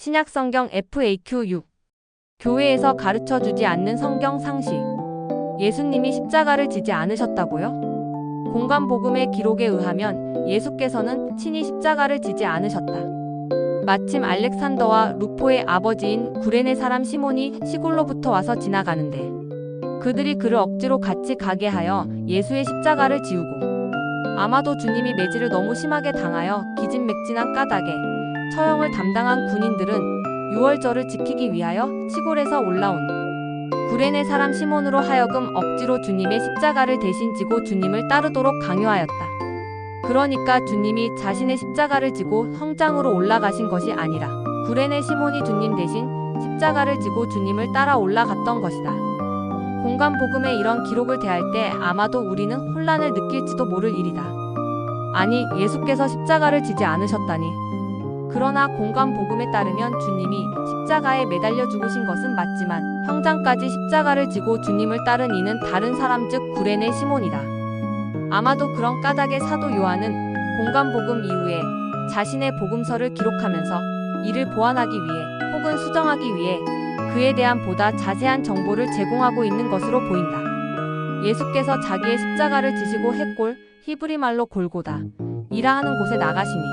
신약성경 FAQ 6. 교회에서 가르쳐주지 않는 성경 상식. 예수님이 십자가를 지지 않으셨다고요? 공관복음의 기록에 의하면 예수께서는 친히 십자가를 지지 않으셨다. 마침 알렉산더와 루포의 아버지인 구레네 사람 시몬이 시골로부터 와서 지나가는데 그들이 그를 억지로 같이 가게 하여 예수의 십자가를 지우고, 아마도 주님이 매질을 너무 심하게 당하여 기진맥진한 까닭에 처형을 담당한 군인들은 유월절을 지키기 위하여 시골에서 올라온 구레네 사람 시몬으로 하여금 억지로 주님의 십자가를 대신 지고 주님을 따르도록 강요하였다. 그러니까 주님이 자신의 십자가를 지고 성장으로 올라가신 것이 아니라 구레네 시몬이 주님 대신 십자가를 지고 주님을 따라 올라갔던 것이다. 공관복음의 이런 기록을 대할 때 아마도 우리는 혼란을 느낄지도 모를 일이다. 아니, 예수께서 십자가를 지지 않으셨다니. 그러나 공관복음에 따르면 주님이 십자가에 매달려 죽으신 것은 맞지만 형장까지 십자가를 지고 주님을 따른 이는 다른 사람, 즉 구레네 시몬이다. 아마도 그런 까닭에 사도 요한은 공관복음 이후에 자신의 복음서를 기록하면서 이를 보완하기 위해 혹은 수정하기 위해 그에 대한 보다 자세한 정보를 제공하고 있는 것으로 보인다. 예수께서 자기의 십자가를 지시고 해골, 히브리 말로 골고다 이라 하는 곳에 나가시니,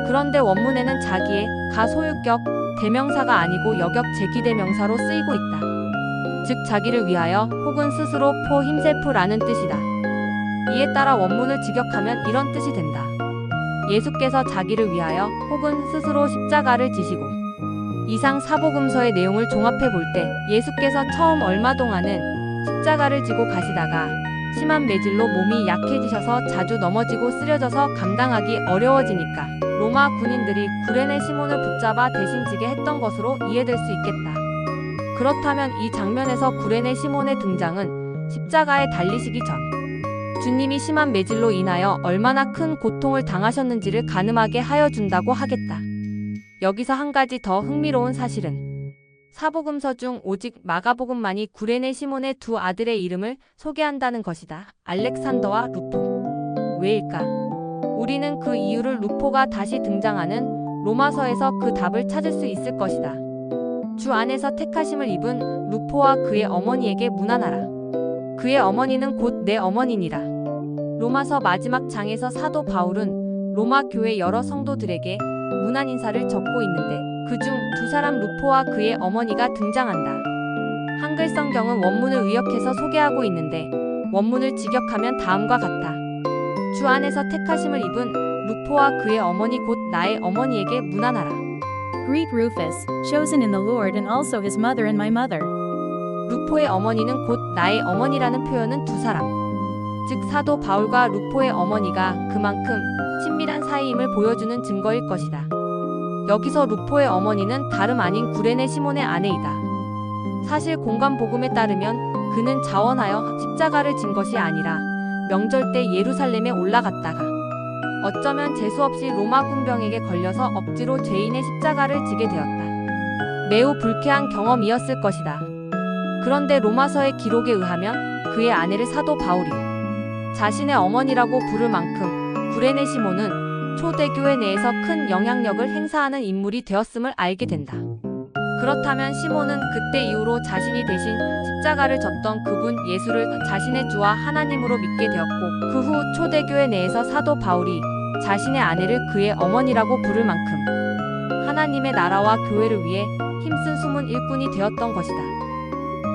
그런데 원문에는 자기의 가소유격 대명사가 아니고 여격 제기대명사로 쓰이고 있다. 즉 자기를 위하여 혹은 스스로 포 힘세프라는 뜻이다. 이에 따라 원문을 직역하면 이런 뜻이 된다. 예수께서 자기를 위하여 혹은 스스로 십자가를 지시고. 이상 사복음서의 내용을 종합해 볼 때 예수께서 처음 얼마 동안은 십자가를 지고 가시다가 심한 매질로 몸이 약해지셔서 자주 넘어지고 쓰러져서 감당하기 어려워지니까 로마 군인들이 구레네 시몬을 붙잡아 대신 지게 했던 것으로 이해될 수 있겠다. 그렇다면 이 장면에서 구레네 시몬의 등장은 십자가에 달리시기 전 주님이 심한 매질로 인하여 얼마나 큰 고통을 당하셨는지를 가늠하게 하여 준다고 하겠다. 여기서 한 가지 더 흥미로운 사실은 사복음서 중 오직 마가복음만이 구레네 시몬의 두 아들의 이름을 소개한다는 것이다. 알렉산더와 루포. 왜일까? 우리는 그 이유를 루포가 다시 등장하는 로마서에서 그 답을 찾을 수 있을 것이다. 주 안에서 택하심을 입은 루포와 그의 어머니에게 문안하라. 그의 어머니는 곧 내 어머니니라. 로마서 마지막 장에서 사도 바울은 로마 교회 여러 성도들에게 문안 인사를 적고 있는데 그중 두 사람 루포와 그의 어머니가 등장한다. 한글 성경은 원문을 의역해서 소개하고 있는데 원문을 직역하면 다음과 같다. 주 안에서 택하심을 입은 루포와 그의 어머니 곧 나의 어머니에게 문안하라. Greet Rufus, chosen in the Lord, and also his mother and my mother. 루포의 어머니는 곧 나의 어머니라는 표현은 두 사람, 즉 사도 바울과 루포의 어머니가 그만큼 친밀한 사이임을 보여주는 증거일 것이다. 여기서 루포의 어머니는 다름 아닌 구레네 시몬의 아내이다. 사실 공관복음에 따르면 그는 자원하여 십자가를 진 것이 아니라 명절 때 예루살렘에 올라갔다가 어쩌면 재수없이 로마 군병에게 걸려서 억지로 죄인의 십자가를 지게 되었다. 매우 불쾌한 경험이었을 것이다. 그런데 로마서의 기록에 의하면 그의 아내를 사도 바울이 자신의 어머니라고 부를 만큼 구레네 시몬은 초대교회 내에서 큰 영향력을 행사하는 인물이 되었음을 알게 된다. 그렇다면 시몬은 그때 이후로 자신이 대신 십자가를 졌던 그분 예수를 자신의 주와 하나님으로 믿게 되었고, 그 후 초대교회 내에서 사도 바울이 자신의 아내를 그의 어머니라고 부를 만큼 하나님의 나라와 교회를 위해 힘쓴 숨은 일꾼이 되었던 것이다.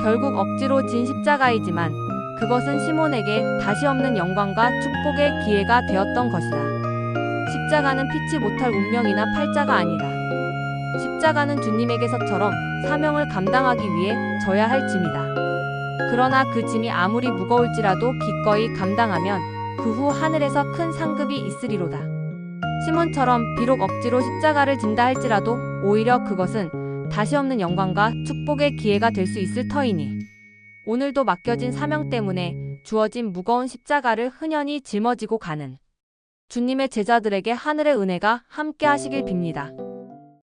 결국 억지로 진 십자가이지만 그것은 시몬에게 다시 없는 영광과 축복의 기회가 되었던 것이다. 십자가는 피치 못할 운명이나 팔자가 아니다. 십자가는 주님에게서처럼 사명을 감당하기 위해 져야 할 짐이다. 그러나 그 짐이 아무리 무거울지라도 기꺼이 감당하면 그 후 하늘에서 큰 상급이 있으리로다. 시몬처럼 비록 억지로 십자가를 진다 할지라도 오히려 그것은 다시 없는 영광과 축복의 기회가 될 수 있을 터이니 오늘도 맡겨진 사명 때문에 주어진 무거운 십자가를 흔연히 짊어지고 가는 주님의 제자들에게 하늘의 은혜가 함께 하시길 빕니다.